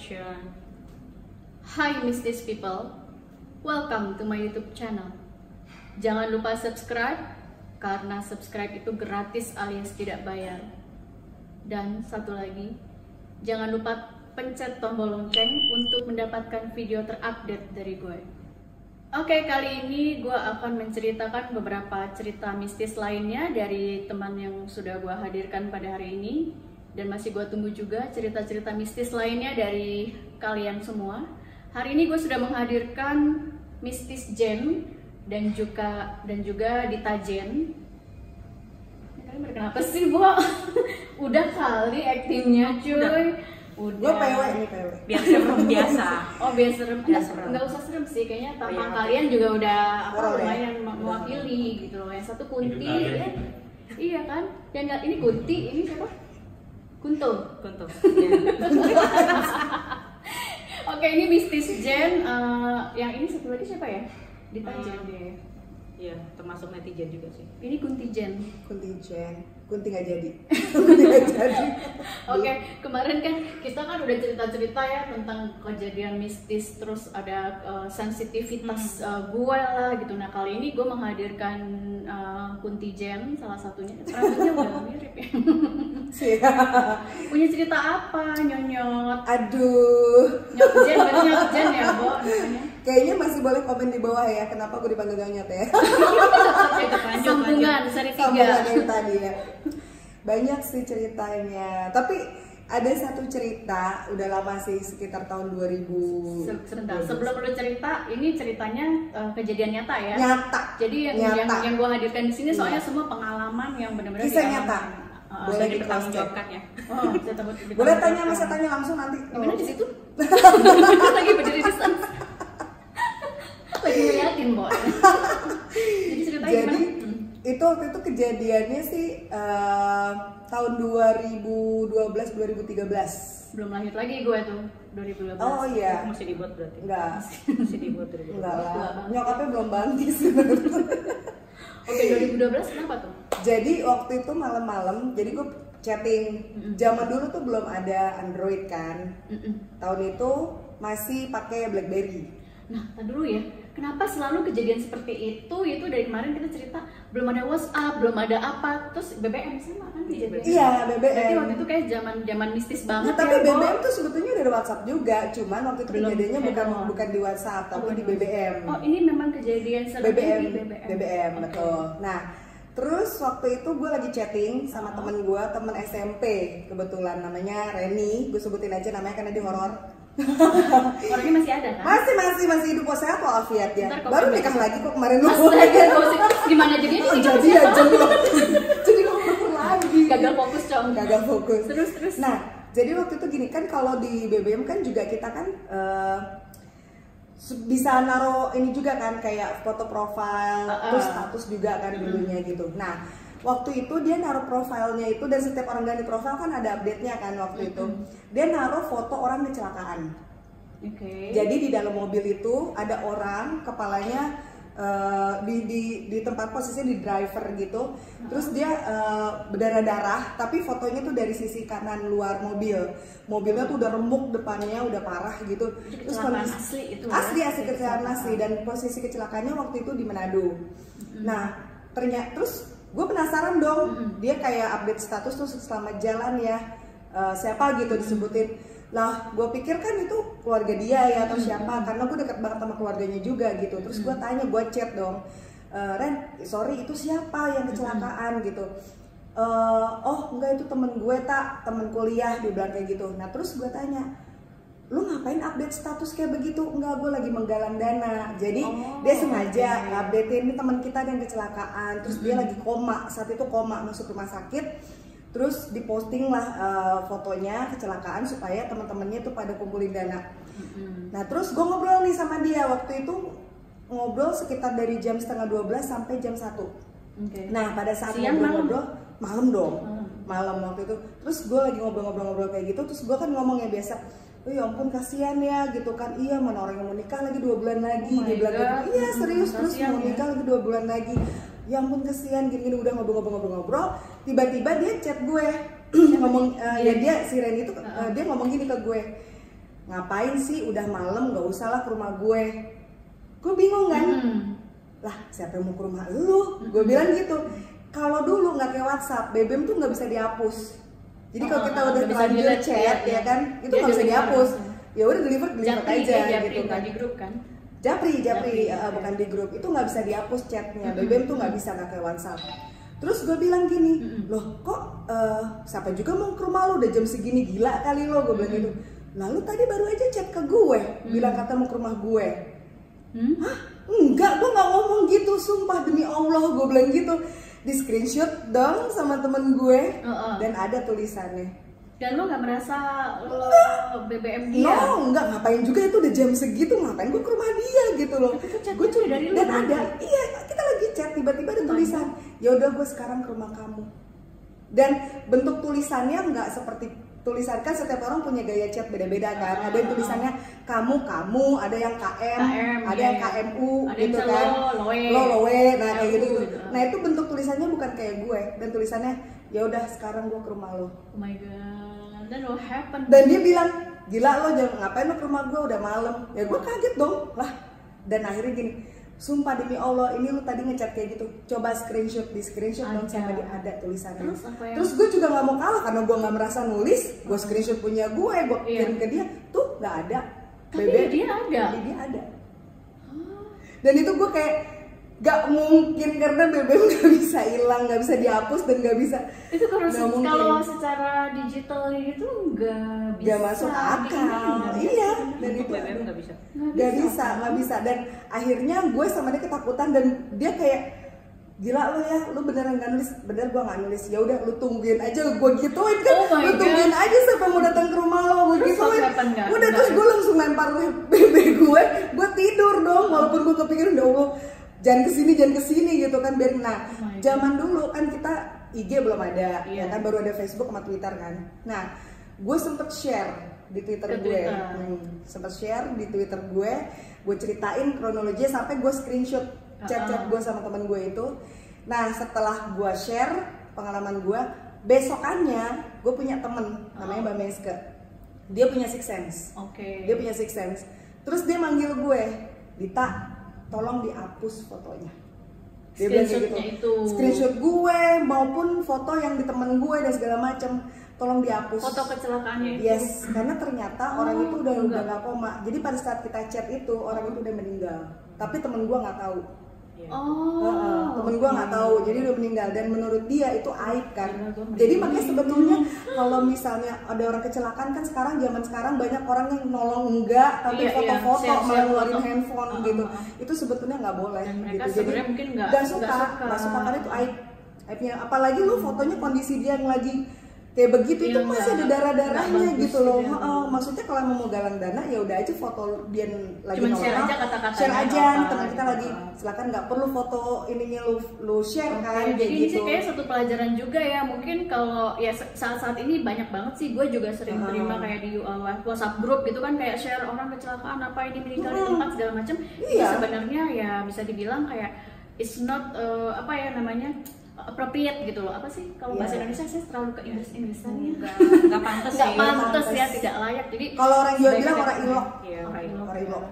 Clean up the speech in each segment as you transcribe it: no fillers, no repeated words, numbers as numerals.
action. Hi Mistis people, welcome to my YouTube channel. Jangan lupa subscribe, karena subscribe itu gratis alias tidak bayar. Dan satu lagi, jangan lupa pencet tombol lonceng untuk mendapatkan video terupdate dari gue. Oke, kali ini gue akan menceritakan beberapa cerita mistis lainnya dari teman yang sudah gue hadirkan pada hari ini. Dan masih gue tunggu juga cerita-cerita mistis lainnya dari kalian semua. Hari ini gue sudah menghadirkan Mistis Jen dan juga Dita Jen. Kalian kenapa sih, Bo? Udah kali aktingnya, cuy. Udah. Gue PW nih, PW. Biar serem biasa. Oh, biar serem. Biar serem. Nggak usah serem sih, kayaknya tampang iya. kalian juga udah lumayan ya? mewakili gitu loh. Yang satu Kunti, ya. Iya kan? Yang nggak ini Kunti, ini siapa? Kunto. Oke, ini Mistis Jen. Yang ini satu lagi siapa ya? Dita Jen dia. Iya, termasuk netizen juga sih. Ini Kunti Jen. Kunti nggak jadi. Kunti nggak jadi. Oke, kemarin kan kita kan udah cerita-cerita ya tentang kejadian mistis, terus ada sensitivitas gue lah gitu. Nah, kali ini gue menghadirkan Kunti Jen, salah satunya. Rambutnya udah mirip ya. Punya cerita apa, Nyonyot? Aduh. Nyot Jen, berarti Nyot Jen ya, Bo namanya. Kayaknya masih boleh komen di bawah ya, kenapa gue dipanggil Nyonyot ya? Sambungan, seri 3. Sambungan yang tadi ya. Banyak sih ceritanya, tapi ada satu cerita udah lama sih, sekitar tahun 2000. Sebentar, sebelum lu cerita, ini ceritanya kejadian nyata ya? Nyata. Jadi yang gue hadirkan di sini soalnya semua pengalaman yang benar-benar Kisah nyata. Boleh dipertanggungjawabkan ya. Oh, boleh tanya, masa tanya langsung nanti. Gimana di situ? Lagi berdiri di sana. Lagi ngeliatin, Bo. Jadi ceritanya Jadi, gimana? itu waktu itu kejadiannya sih tahun 2012-2013. Belum lahir lagi gue tuh, 2012. Oh iya. Masih dibuat berarti. Enggak. Masih dibuat 2012. Enggak lah. Enggak. Nyokapnya belum bangkit. Oke, 2012 kenapa tuh? Jadi waktu itu malam-malam, jadi gue chatting. Zaman dulu tuh belum ada Android kan. Tahun itu masih pakai BlackBerry. Nah, dulu ya, kenapa selalu kejadian seperti itu? Itu dari kemarin kita cerita belum ada WhatsApp, belum ada apa, terus BBM sama kan kejadian. Iya, BBM. Berarti waktu itu kayak zaman mistis banget. Nah, tapi ya, Bo. BBM tuh sebetulnya udah ada WhatsApp juga, cuman waktu itu Belum. kejadiannya bukan di WhatsApp, tapi di BBM. Oh, ini memang kejadian BBM, di BBM, Oke. betul. Nah, terus waktu itu gue lagi chatting sama temen gue, temen SMP, kebetulan namanya Reni, gue sebutin aja namanya karena dia horor. Orangnya masih ada kan? Masih hidup sehat walafiat ya. Ntar Baru komen nikah besok. lagi kok kemarin lu. Astaga, gosip gimana jadinya Oh, nih? jadi ya jadi ngomong lagi. Gagal fokus, Cong. Gagal fokus. Terus. Nah, jadi waktu itu gini kan, kalau di BBM kan juga kita kan bisa naruh ini juga kan, kayak foto profil, terus status juga kan dulunya gitu. Nah, waktu itu dia naruh profilnya itu, dan setiap orang ganti profil kan ada update-nya kan waktu itu. Dia naruh foto orang kecelakaan. Oke. Jadi di dalam mobil itu ada orang, kepalanya di tempat posisinya di driver gitu. Terus dia berdarah-darah, tapi fotonya tuh dari sisi kanan luar mobil. Mobilnya tuh udah remuk depannya, udah parah gitu. Terus Kecelakaan asli itu. asli ya? kecelakaan asli, dan posisi kecelakaannya waktu itu di Manado. Nah, ternyata terus gue penasaran dong, dia kayak update status tuh selamat jalan ya, siapa gitu disebutin. Lah, gue pikir kan itu keluarga dia ya atau siapa, karena gue deket banget sama keluarganya juga gitu. Terus gue tanya, gue chat dong, Ren, sorry itu siapa yang kecelakaan gitu. Oh enggak, itu temen gue temen kuliah, dia bilang kayak gitu. Nah terus gue tanya, lu ngapain update status kayak begitu? Enggak, gue lagi menggalang dana. Jadi dia sengaja updatein, ini teman kita yang kecelakaan, terus dia lagi koma, saat itu koma, masuk rumah sakit. Terus diposting lah fotonya kecelakaan supaya teman-temannya tuh pada kumpulin dana. Nah terus gue ngobrol nih sama dia, waktu itu ngobrol sekitar dari jam 11:30 sampai jam 1. Nah pada saat ngobrol malam dong, malam waktu itu. Terus gue lagi ngobrol-ngobrol kayak gitu, terus gue kan ngomong ya biasa, oh ya ampun kasihan ya gitu kan, iya mana orang yang mau nikah lagi 2 bulan lagi. Dia bilang gitu, iya serius, terus mau nikah lagi 2 bulan lagi, ya ampun kasihan gini-gini. Udah ngobrol-ngobrol, tiba-tiba dia chat gue ngomong, ya dia si Reni itu dia ngomong gini ke gue, ngapain sih udah malam, nggak usah lah ke rumah gue. Gue bingung kan, lah siapa yang mau ke rumah lu? Gue bilang gitu. Kalau dulu nggak kayak WhatsApp, BBM tuh nggak bisa dihapus. Jadi kalau kita udah terlanjur chat ya kan, itu nggak bisa dihapus. Ya udah deliver aja gitu kan. Di grup kan? Japri, bukan di grup. Itu nggak bisa dihapus chatnya. BBM tuh nggak bisa, nggak kayak WhatsApp. Terus gue bilang gini, loh kok siapa juga mau ke rumah lu udah jam segini, gila kali lo, gue bilang gitu. Lalu tadi baru aja chat ke gue, bilang kata mau ke rumah gue. Hah? Enggak, gue nggak ngomong gitu, sumpah demi Allah gue bilang gitu. Di screenshot dong sama temen gue, dan ada tulisannya. Dan lo nggak merasa lo BBM dia? No, enggak, ngapain juga, itu udah jam segitu, ngapain gue ke rumah dia gitu loh. Gue cuma dari lo. Dan ada, iya kita lagi chat, tiba-tiba ada tulisan, ya udah gue sekarang ke rumah kamu. Dan bentuk tulisannya nggak seperti tulisan, kan setiap orang punya gaya chat beda-beda kan. Ada yang tulisannya kamu, ada yang KM, ada yang KMU ada gitu yang kan. Loe, nah kayak gitu. Nah itu bentuk tulisannya bukan kayak gue, dan tulisannya ya udah sekarang gue ke rumah lo. Oh my god, then what happened? Dan dia bilang, gila lo jangan ngapain lo ke rumah gue udah malam. Ya gue kaget dong lah. Dan akhirnya gini, sumpah demi Allah ini lu tadi ngechat kayak gitu, coba screenshot, di screenshot dong sama dia ada tulisannya. Terus gue juga nggak mau kalah karena gue nggak merasa nulis, gue screenshot punya gue kirim ke dia, tuh nggak ada. Tapi dia ada. Dia ada. Dan itu gue kayak gak mungkin karena BBM nggak bisa hilang, nggak bisa dihapus dan nggak bisa. Itu kalau secara digital itu nggak masuk akal. Iya, dan itu BBM nggak bisa. Nggak bisa. Dan akhirnya gue sama dia ketakutan dan dia kayak, gila lo ya, lu beneran nggak nulis? Bener gue nggak nulis. Ya udah lu tungguin aja, gue gituin kan. Lu tungguin aja sampai mau datang ke rumah lo, gue gituin. Udah terus gue langsung lempar BB gue tidur dong. Walaupun gue kepikiran, ya Allah, jangan kesini gitu kan, biarin. Nah, zaman dulu kan kita IG belum ada, ya kan, baru ada Facebook sama Twitter kan. Nah, gue sempet share di Twitter gue, sempet share di Twitter gue ceritain kronologinya sampai gue screenshot chat-chat gue sama temen gue itu. Nah, setelah gue share pengalaman gue, besokannya gue punya temen namanya Mbak Meske. Dia punya six sense. Dia punya six sense. Terus dia manggil gue, Dita, tolong dihapus fotonya. Dia bilang kayak gitu. Screenshot gue maupun foto yang di temen gue dan segala macam, tolong dihapus. Foto kecelakaannya itu. Yes, karena ternyata orang itu udah nggak koma. Jadi pada saat kita chat itu orang itu udah meninggal, tapi temen gue nggak tahu. Temen gue nggak tahu, jadi udah meninggal, dan menurut dia itu aib kan. Jadi makanya sebetulnya kalau misalnya ada orang kecelakaan kan zaman sekarang banyak orang yang nolong enggak, tapi foto-foto malah ngeluarin handphone gitu. Itu sebetulnya nggak boleh. Gitu. Jadi nggak suka karena itu aibnya. Apalagi lu fotonya kondisi dia yang lagi kayak begitu, itu masih ada darah-darahnya gitu loh. Maksudnya kalau mau galang dana ya udah aja foto dia lagi normal, share aja teman kita lagi silakan, nggak perlu foto ininya lu share kan. Jadi ini sih gitu. kayak satu pelajaran juga ya, mungkin kalau ya saat-saat ini banyak banget sih, gue juga sering terima kayak di WhatsApp group gitu kan, kayak share orang kecelakaan apa ini meninggal di tempat segala macam. Itu sebenarnya ya bisa dibilang kayak it's not apa ya namanya, appropriate gitu loh. Apa sih kalau bahasa Indonesia, saya terlalu ke Inggrisan ya, nggak pantas ya, tidak layak. Jadi kalau orang Jawa bilang orang ilok. Orang ilok.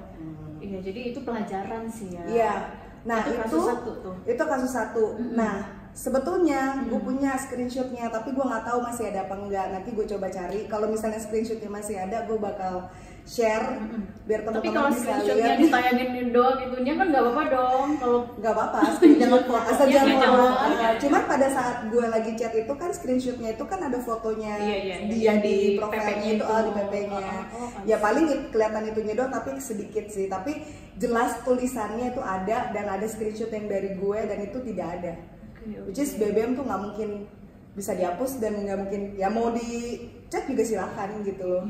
Iya, jadi itu pelajaran sih ya. Iya. Nah, itu kasus satu. Nah, sebetulnya gue punya screenshotnya, tapi gue nggak tahu masih ada apa enggak. Nanti gue coba cari. Kalau misalnya screenshotnya masih ada, gue bakal share biar teman-teman bisa lihat. Tapi kalau screenshotnya ditayangin doang gitunya kan nggak apa-apa dong. Kalau nggak apa-apa, asal jangan foto. Cuman pada saat gue lagi chat itu kan screenshotnya itu kan ada fotonya dia di profilnya itu, di PP-nya. Ya paling kelihatan itunya doang, tapi sedikit sih. Tapi jelas tulisannya itu ada, dan ada screenshot yang dari gue, dan itu tidak ada. Which is BBM tuh nggak mungkin bisa dihapus, dan nggak mungkin ya mau di chat juga silakan gitu loh.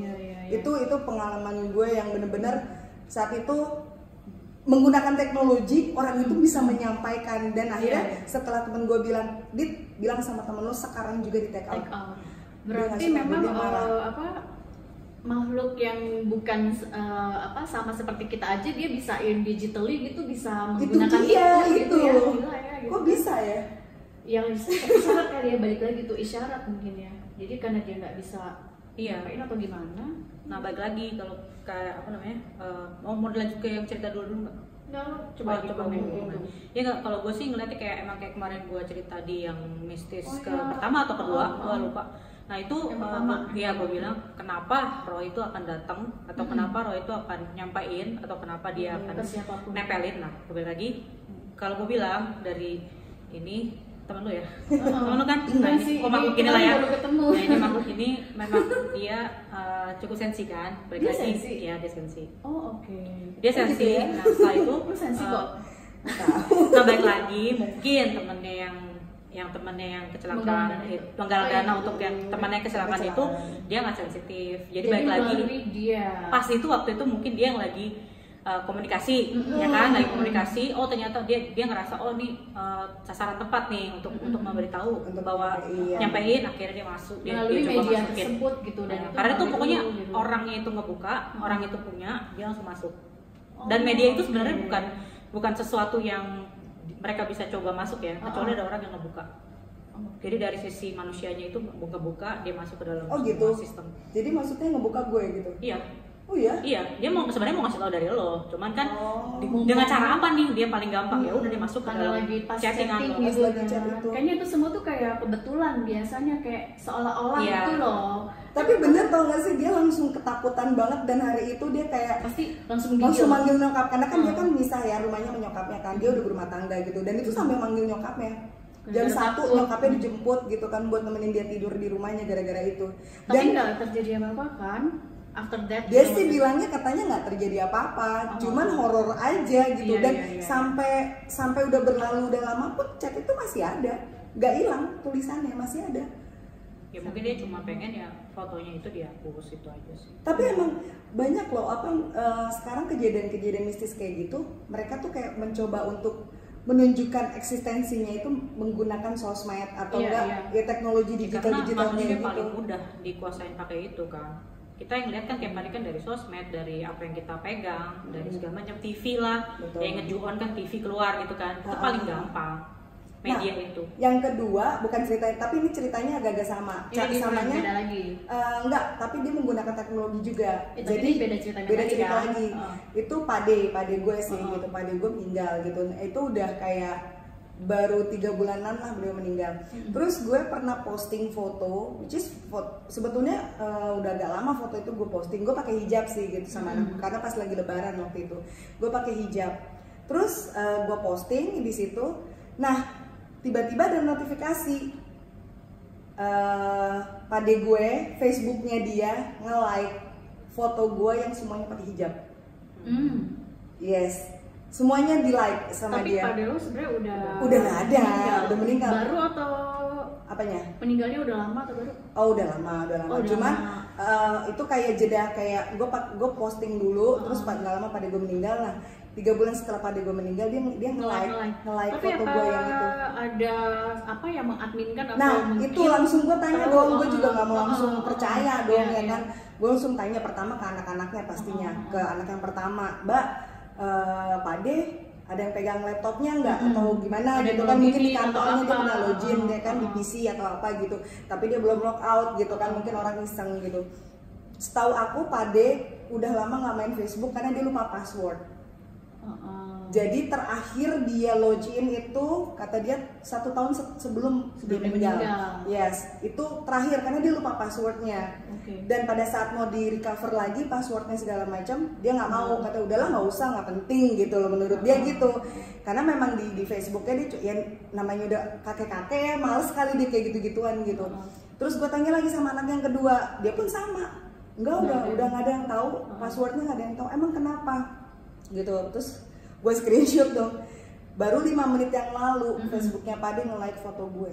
Itu pengalaman gue yang bener-bener saat itu menggunakan teknologi, orang itu bisa menyampaikan. Dan akhirnya setelah temen gue bilang, Dit, bilang sama temen lo sekarang juga di take out. Berarti memang makhluk yang bukan sama seperti kita aja, dia bisa digitally gitu, bisa menggunakan itu ya. Gila ya gitu. Kok bisa ya? Yang isyarat kali ya, balik lagi tuh isyarat mungkin ya. Jadi karena dia nggak bisa Iya. atau gimana? Nah balik lagi kalau kayak apa namanya, mau dilanjut ke yang cerita dulu nggak? Nggak, coba komen ngomong. dulu. Ya nggak, kalau gue sih ngeliatnya kayak emang kayak kemarin gue cerita di yang mistis Oh, ke iya. pertama atau kedua, gue Oh. lupa. Nah itu Yang pertama. ya gue bilang kenapa roh itu akan datang atau kenapa roh itu akan nyampain atau kenapa dia akan Ke siapapun. nempelin. Nah kembali lagi, kalau gue bilang dari ini temen lu ya, temen lu kan, nah ini kok makhluk gini lah ya, baru ketemu. nah ini makhluk ini memang dia cukup sensi kan, balik Dia lagi, sensi? ya dia sensi, Oh oke. dia sensi. gitu ya? Nah setelah itu, Lu sensi kok. nah balik lagi mungkin temennya yang temennya yang kecelakaan, menggalang dana untuk yang temannya kecelakaan itu dia nggak sensitif, jadi balik lagi melalui dia. pas itu waktu itu mungkin dia yang lagi komunikasi, ya kan, lagi komunikasi. Oh ternyata dia ngerasa oh nih sasaran tepat nih untuk memberitahu Untuk bahwa nyampein, akhirnya dia masuk, dia melalui coba media masukin. tersebut gitu dan Nah, itu karena itu melalui pokoknya lu, gitu. orangnya itu ngebuka, orang itu punya, dia langsung masuk. Dan Oh, media itu sebenarnya oke. bukan sesuatu yang mereka bisa coba masuk ya, kecuali ada orang yang ngebuka. Jadi dari sisi manusianya itu buka-buka, dia masuk ke dalam Oh gitu. sistem. Jadi maksudnya ngebuka gue gitu. Iya. Oh iya? Iya, dia sebenarnya mau ngasih tahu dari lo, cuman kan Oh. dengan cara apa nih dia paling gampang, ya udah dia masuk ke karena dalam lagi pas chattingan chatting lo. gitu Pas lagi kan. chat itu. Kayaknya itu semua tuh kayak kebetulan biasanya kayak seolah-olah Iya. gitu loh. Tapi bener tau gak sih, dia langsung ketakutan banget dan hari itu dia kayak Pasti langsung langsung gigil. manggil nyokap, karena kan dia kan misah ya rumahnya sama nyokapnya kan, dia udah berumah tangga gitu, dan itu sambil manggil nyokapnya. Jam 1 Takut. nyokapnya dijemput gitu kan buat nemenin dia tidur di rumahnya gara-gara itu. Tapi Dan nggak terjadi apa-apa kan? After that dia gitu sih maksudnya. bilangnya katanya nggak terjadi apa-apa, Oh. cuman horor aja gitu. Iya, Dan iya, iya. sampai udah berlalu udah lama pun chat itu masih ada, nggak hilang, tulisannya masih ada. Ya mungkin dia cuma pengen ya fotonya itu dihapus, itu aja sih. Tapi emang banyak loh sekarang kejadian-kejadian mistis kayak gitu, mereka tuh kayak mencoba untuk menunjukkan eksistensinya itu menggunakan sosmed atau Iya, enggak iya. ya teknologi Ya, digital karena kayak manusia gitu. paling mudah dikuasain pakai itu kan. Kita yang lihat kan tiap hari kan dari sosmed, dari apa yang kita pegang, dari segala macam TV lah, Betul. yang ngejuon kan TV keluar gitu kan, itu Ha-ha. paling gampang media itu. Yang kedua bukan ceritanya, tapi ini ceritanya agak-agak sama. Ini Samanya beda lagi. enggak, tapi dia menggunakan teknologi juga. Tapi ini beda ceritanya beda lagi, cerita kan? lagi. Itu pade gue sih gitu, pade gue meninggal gitu. Itu udah kayak baru 3 bulanan lah beliau meninggal. Terus gue pernah posting foto, which is sebetulnya udah agak lama foto itu gue posting. Gue pakai hijab sih gitu sama anak, karena pas lagi lebaran waktu itu gue pakai hijab. Terus gue posting di situ. Nah tiba-tiba ada notifikasi pade gue, Facebooknya dia nge-like foto gue yang semuanya pakai hijab. Yes, semuanya di like sama Tapi dia. pada lo sebenarnya Udah nggak ada, udah meninggal. Baru atau Apanya? meninggalnya udah lama atau baru? Oh udah lama. Oh, udah Cuman lama. itu kayak jeda, kayak gue posting dulu, terus nggak lama pada gue meninggal. Nah 3 bulan setelah pada gue meninggal dia nge-like Tapi foto apa gue yang itu. ada apa yang mengadminkan atau Nah mungkin itu langsung gue tanya tahu, dong, gue juga nggak mau langsung percaya dong iya, ya iya. kan. Gue langsung tanya pertama ke anak-anaknya pastinya, ke anak yang pertama, Mbak, Pade ada yang pegang laptopnya nggak atau gimana Ada gitu yang kan, mungkin di login atau kantornya dia apa. pernah login ya kan di PC atau apa gitu, tapi dia belum log out gitu kan, mungkin orang iseng gitu. Setahu aku Pade udah lama nggak main Facebook karena dia lupa password. Jadi terakhir dia login itu kata dia 1 tahun sebelum dia meninggal. Yes, itu terakhir karena dia lupa passwordnya. Oke. Dan pada saat mau di recover lagi passwordnya segala macam, dia nggak mau, kata udahlah nggak usah, nggak penting gitu loh menurut dia gitu. Karena memang di Facebooknya dia ya, namanya udah kakek-kakek, males sekali dia kayak gitu-gituan gitu. Terus gue tanya lagi sama anak yang kedua, dia pun sama. Enggak, udah nggak ada yang tahu passwordnya, nggak ada yang tahu. Emang kenapa? Gitu. Terus gue screenshot dong, baru 5 menit yang lalu Facebooknya Pade nge-like foto gue.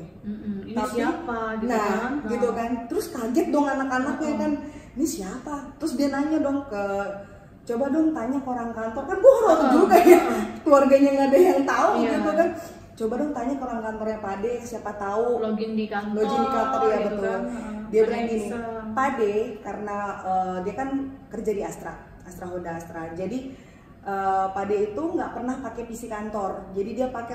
Ini siapa gitu nah, kan? gitu kan, terus kaget dong anak-anaknya kan, ini siapa? Terus dia nanya dong coba dong tanya ke orang kantor, kan gue horor juga ya, keluarganya nggak ada yang tahu gitu kan. Coba dong tanya ke orang kantornya Pade, siapa tahu. Login di kantor Ya gitu betul. kan. Dia Ada bilang yang gini, bisa. Pade karena dia kan kerja di Astra Honda Astra. Jadi Pade itu nggak pernah pakai PC kantor. Jadi dia pakai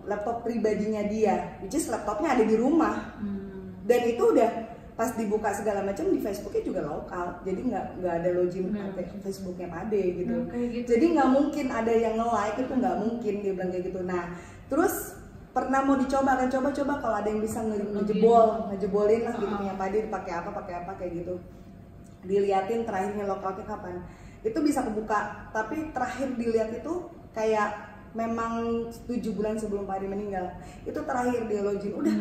laptop pribadinya dia. Which is laptopnya ada di rumah. Dan itu udah pas dibuka segala macam di Facebooknya juga lokal, jadi nggak ada login Facebooknya Pade gitu. Jadi nggak mungkin ada yang nge-like, itu nggak mungkin, dia bilang kayak gitu. Nah terus pernah mau dicoba kan, coba kalau ada yang bisa ngejebolin lah gitu punya Pade, pakai apa kayak gitu. Diliatin terakhirnya lokalnya kapan, itu bisa kebuka, tapi terakhir dilihat itu kayak memang 7 bulan sebelum Pade meninggal, itu terakhir dia login udah.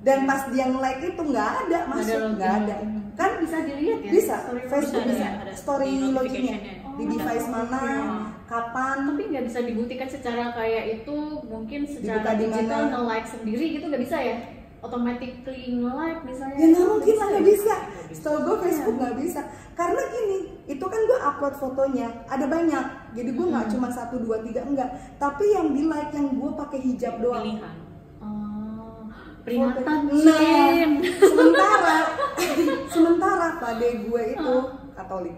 Dan pas dia nge-like itu nggak ada masuk, nggak ada. Kan bisa dilihat ya? Bisa, Facebook bisa, ada story loginnya di device mana, kapan. Tapi nggak bisa dibuktikan secara kayak itu, mungkin secara digital nge-like sendiri gitu nggak bisa ya? Automatically nge-like misalnya. Ya nggak mungkin lah, nggak bisa. Setahu gue Facebook nggak bisa. Karena gini, itu kan gue upload fotonya, ada banyak. Jadi gue nggak cuma 1, 2, 3, enggak. Tapi yang di like yang gue pakai hijab doang. Pilihan. Peringatan. Nah, sementara Pade gue itu Katolik.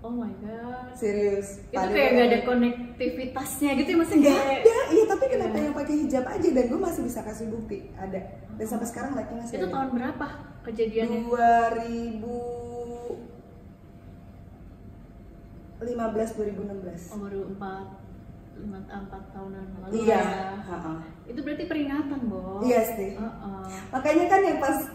Oh my god. Serius. Itu kayak gak ada konektivitasnya gitu ya, masih nggak ada. Iya, tapi kenapa yang pakai hijab aja, dan gue masih bisa kasih bukti ada. Dan sampai sekarang like-nya masih itu ada. tahun berapa kejadiannya? 2016. Oh, baru 4 tahunan lalu. Iya. Ya. Itu berarti peringatan, Bo. Iya sih. Makanya kan yang pas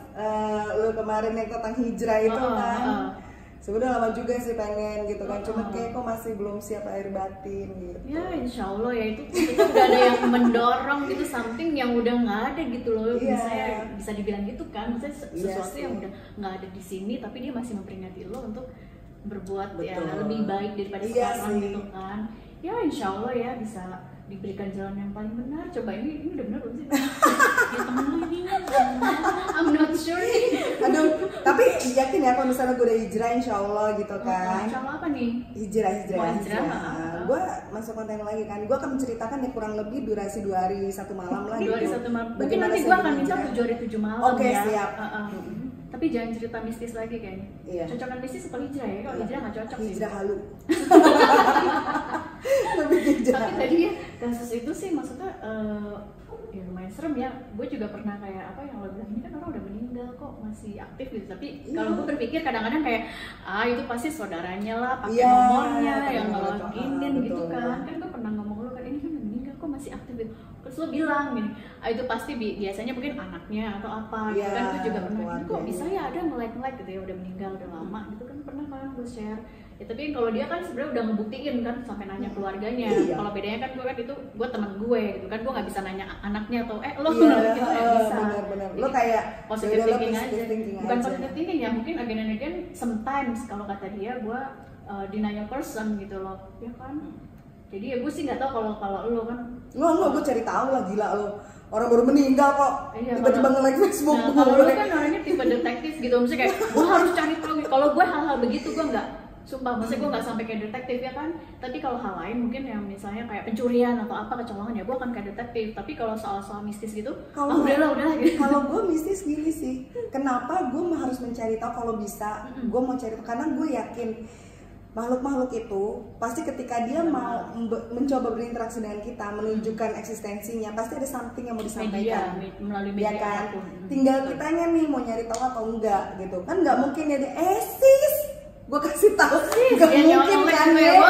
lo kemarin yang tentang hijrah itu kan, sebenarnya lama juga sih pengen gitu kan, cuma kayak kok masih belum siap lahir batin gitu. Ya insya Allah ya, itu udah ada yang mendorong gitu, something yang udah nggak ada gitu loh. Misalnya bisa dibilang gitu kan, misalnya sesuatu yang udah nggak ada di sini tapi dia masih memperingati lo untuk berbuat ya lebih baik daripada sekarang gitu kan. Ya insya Allah ya bisa diberikan jalan yang paling benar. Coba ini udah benar belum sih? Ya temen lu ini I'm not sure nih. Aduh, tapi yakin ya kalau misalnya gue udah hijrah insya Allah gitu kan. Insya Allah apa nih? Hijrah. Gue masuk konten lagi kan. Gue akan menceritakan ya kurang lebih durasi 2 hari 1 malam lah. 2 hari 1 malam. Mungkin Bagaimana nanti gue akan minta 7 hari 7 malam. Oke, ya. siap. Tapi jangan cerita mistis lagi kayaknya. Iya. Cocokan mistis apa hijrah ya? Kalau hijrah nggak cocok sih. Hijrah halu. Tapi tadi ya kasus itu sih maksudnya ya lumayan serem ya. Gue juga pernah kayak apa yang lo bilang, ini kan orang udah meninggal kok masih aktif gitu. Tapi kalau gue berpikir kadang-kadang kayak itu pasti saudaranya lah, pakai nomornya yang ngeloginin gitu kan. Kan gue pernah ngomong lo kan, ini kan udah meninggal kok masih aktif gitu. Terus lo bilang gini, itu pasti biasanya mungkin anaknya atau apa gitu kan. Gue juga pernah gitu, kok bisa ya ada nge-like gitu ya, udah meninggal udah lama gitu kan, pernah kan gue share. Ya tapi kalau dia kan sebenarnya udah ngebuktiin kan sampai nanya keluarganya. Kalau bedanya kan gue kan itu gue teman gue gitu kan, gue nggak bisa nanya anaknya atau lo gitu nggak bisa. Benar. Lo kayak positive thinking aja. Bukan positive thinking ya, mungkin again and again sometimes kalau kata dia gue denial person gitu loh, ya kan. Jadi ya gue sih nggak tahu kalau lo kan. Lo gue cari tahu lah, gila lo. Orang baru meninggal kok, tiba-tiba nge-like Facebook. Nah, kalau lo kan orangnya tipe detektif gitu, maksudnya kayak gue harus cari tahu. Kalau gue hal-hal begitu gue nggak. Sumpah, maksudnya gue nggak sampai kayak detektif ya kan. Tapi kalau hal lain mungkin yang misalnya kayak pencurian atau apa, kecolongan, ya gue akan kayak detektif. Tapi kalau soal mistis gitu, udahlah gitu. Kalau gue mistis gini sih, kenapa gue harus mencari tahu kalau bisa? Gue mau cari tahu karena gue yakin makhluk-makhluk itu pasti ketika dia mau mencoba berinteraksi dengan kita, menunjukkan eksistensinya, pasti ada something yang mau disampaikan. Melalui media ya kan? apapun. Tinggal kitanya nih mau nyari tahu atau enggak gitu. Kan nggak mungkin ya sis, gue kasih tahu, nggak mungkin kan ya.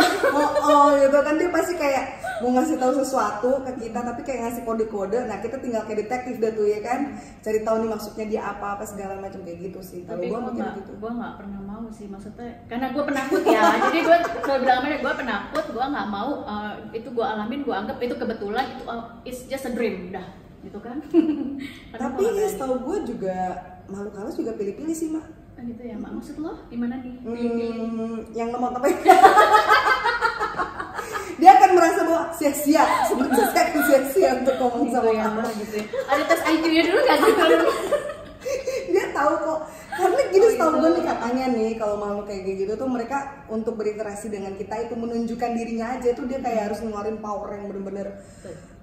Gitu kan, dia pasti kayak mau ngasih tahu sesuatu ke kita tapi kayak ngasih kode-kode. Nah kita tinggal kayak detektif dah tuh ya kan, cari tahu nih maksudnya dia apa segala macam kayak gitu sih. Kalau gue mikir gitu, gue nggak pernah mau sih, maksudnya karena gue penakut ya. Jadi gue kalau bilang sama gue penakut, gue nggak mau itu gue alamin, gue anggap itu kebetulan, itu it's just a dream dah gitu kan. Tapi ya setahu gue juga makhluk halus juga pilih-pilih sih mak. Gitu ya mak, maksud lo gimana nih? Yang lo mau tapi dia akan merasa bahwa sia-sia untuk ngomong sama kamu gitu ya. Ada tes IQ-nya dulu nggak sih? Dia tahu kok, karena gini setahu gue nih katanya nih kalau makhluk kayak gitu tuh mereka untuk berinteraksi dengan kita itu menunjukkan dirinya aja, itu dia kayak harus ngeluarin power yang bener-bener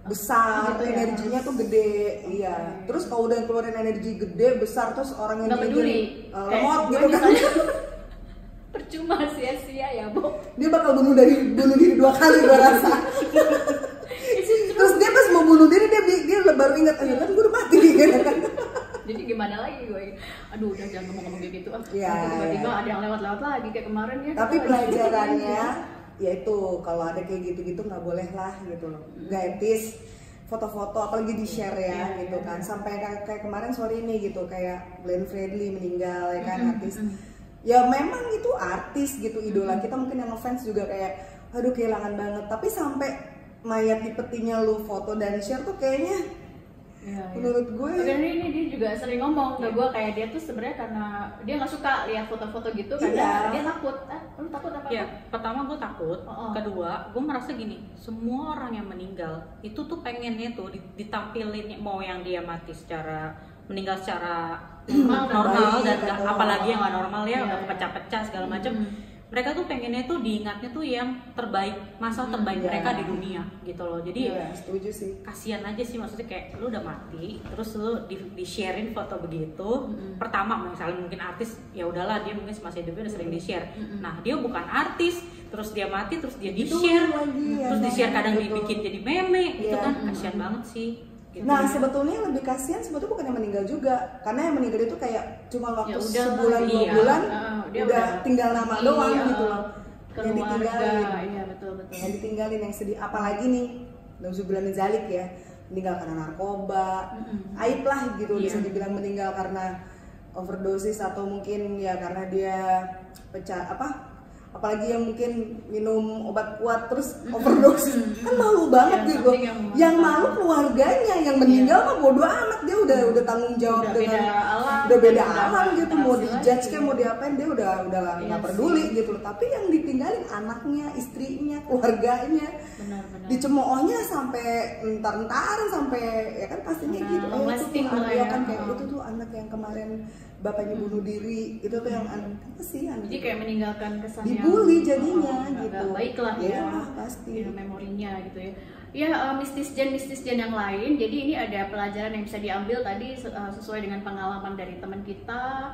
besar, gitu energinya tuh gede, iya. Terus kalau udah keluarin energi gede besar terus orang yang nggak peduli, lemot gitu kan, percuma sia-sia ya Bo. Dia bakal bunuh diri 2 kali gue rasa. Terus dia pas mau bunuh diri dia baru ingat, kan gue udah mati gitu kan. Jadi gimana lagi gue? Aduh udah jangan ngomong-ngomong kayak gitu. Iya, Tiba-tiba iya. ada yang lewat-lewat lagi kayak kemarin ya. Tapi pelajarannya yaitu kalau ada kayak gitu-gitu nggak boleh lah gitu loh, nggak etis foto-foto apalagi di share ya Iya, gitu iya, kan. iya. Sampai kayak kemarin sore ini gitu kayak Glenn Fredly meninggal ya kan, artis. Ya memang itu artis gitu, idola kita, mungkin yang ngefans juga kayak aduh kehilangan banget, tapi sampai mayat di petinya lu foto dan share tuh kayaknya Iya, iya. menurut gue Dan ini dia juga sering ngomong ke gue kayak dia tuh sebenarnya karena dia nggak suka lihat foto-foto gitu karena Iya. dia takut. Lu takut apa? Ya, pertama gue takut, Oh. kedua gue merasa gini, semua orang yang meninggal itu tuh pengennya tuh ditampilin, mau yang dia mati secara meninggal secara normal dan baik, atau- apalagi yang nggak normal ya, Iya, udah iya. kepecah-pecah segala macam. Mereka tuh pengennya tuh diingatnya tuh yang terbaik, masa terbaik Iya. mereka di dunia gitu loh. Jadi ya, setuju sih. kasihan aja sih, maksudnya kayak lu udah mati terus lu di-sharein foto begitu. Pertama misalnya mungkin artis ya udahlah, dia mungkin semasa hidupnya udah sering di-share. Nah, dia bukan artis, terus dia mati terus dia di-share. lagi, ya Terus kan? di-share kadang Betul. dibikin jadi meme gitu Iya. kan. Kasihan banget sih. Gitu. Nah sebetulnya yang lebih kasihan sebetulnya bukan yang meninggal juga, karena yang meninggal itu kayak cuma waktu Ya udah, sebulan dua iya. bulan Dia udah tinggal nama pergi, doang gitu loh, yang keluarga. ditinggalin, Iya betul. yang ditinggalin, yang sedih. Apalagi nih nauzubillah min zalik ya, meninggal karena narkoba, aib lah gitu, Iya. bisa dibilang meninggal karena overdosis atau mungkin ya karena dia pecah apalagi yang mungkin minum obat kuat terus overdosis, kan malu banget Ya, gitu. something Yang malu keluarganya, yang meninggal mah bodo amat, dia udah tanggung jawab Udah dengan beda alam, udah beda udah alam gitu, mau berinteraksi dijudge lagi. kayak mau diapain dia udah nggak Iya peduli sih. gitu loh. Tapi yang ditinggalin anaknya, istrinya, keluarganya, Benar-benar. dicemoohnya sampai entar-entaran sampai ya kan pastinya Nah, gitu. long Itu lasting tuh lah ya ya. kan kayak itu tuh anak yang kemarin bapaknya bunuh diri, itu tuh yang anak kasihan. Jadi kayak meninggalkan kesan Dibully yang jadinya nggak gitu. baik lah Iya, ya, pasti. ya, memorinya gitu ya. Ya mistis gen yang lain. Jadi ini ada pelajaran yang bisa diambil tadi sesuai dengan pengalaman dari teman kita.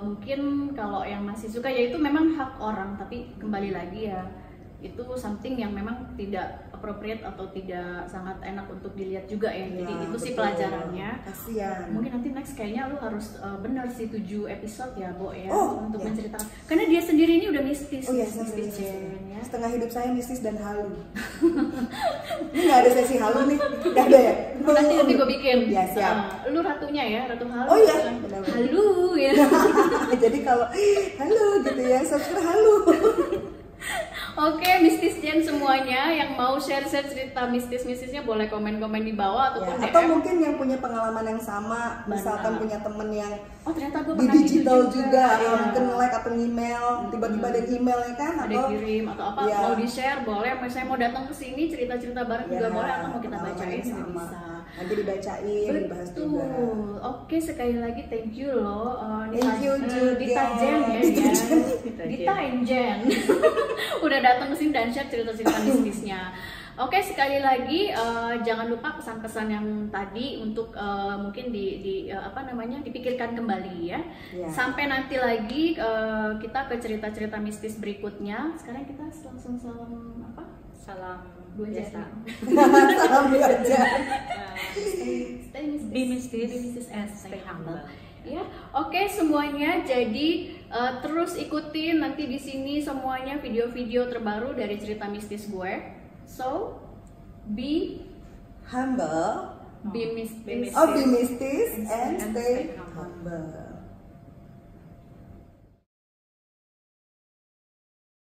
Mungkin kalau yang masih suka ya itu memang hak orang, tapi kembali lagi ya itu something yang memang tidak appropriate atau tidak sangat enak untuk dilihat juga ya. Jadi Ya, itu sih betul. pelajarannya. Kasihan. Mungkin nanti next kayaknya lu harus benar sih 7 episode ya, Bo ya, Oh, untuk ya. menceritakan. Karena dia sendiri ini udah mistis, Oh iya, mistis Jen, ya. setengah hidup saya mistis dan halu. Ini nggak ada sesi halu nih, nggak ada ya? Nanti gue bikin. Ya siap. Lu ratunya ya, ratu halu. Oh iya, kan? benar-benar. Halu ya. Jadi kalau halo gitu ya, subscribe halu. Oke, mistis Jen semuanya yang mau share cerita mistisnya boleh komen-komen di bawah Ya, ataupun atau DM. mungkin yang punya pengalaman yang sama, misalkan Benar. punya temen yang Oh ternyata gue di pernah digital gitu juga, ya. mungkin like atau email, tiba-tiba ada email ya kan, Ada atau kirim atau apa, Ya. mau di share boleh. Misalnya mau datang ke sini cerita-cerita bareng juga Ya, boleh, atau mau kita pengalaman bacain yang juga sama. bisa. Nanti dibacain, dibahas juga. Betul. Oke, sekali lagi thank you loh. Thank you juga. Dita Jen ya. Dita Jen. Dita and Jen. Udah datang ke sini dan share cerita-cerita mistisnya. Oke, sekali lagi jangan lupa pesan-pesan yang tadi untuk mungkin dipikirkan kembali ya. Ya. Sampai nanti lagi kita ke cerita-cerita mistis berikutnya. Sekarang kita langsung salam apa? Salam Dua biasa. Salam aja. Stay mistis. Be mistis Be mistis and stay humble. Ya, oke semuanya. Jadi terus ikutin nanti di sini semuanya video-video terbaru dari cerita mistis gue. So, be Humble. mistis. Oh, be mistis and And stay stay humble. humble.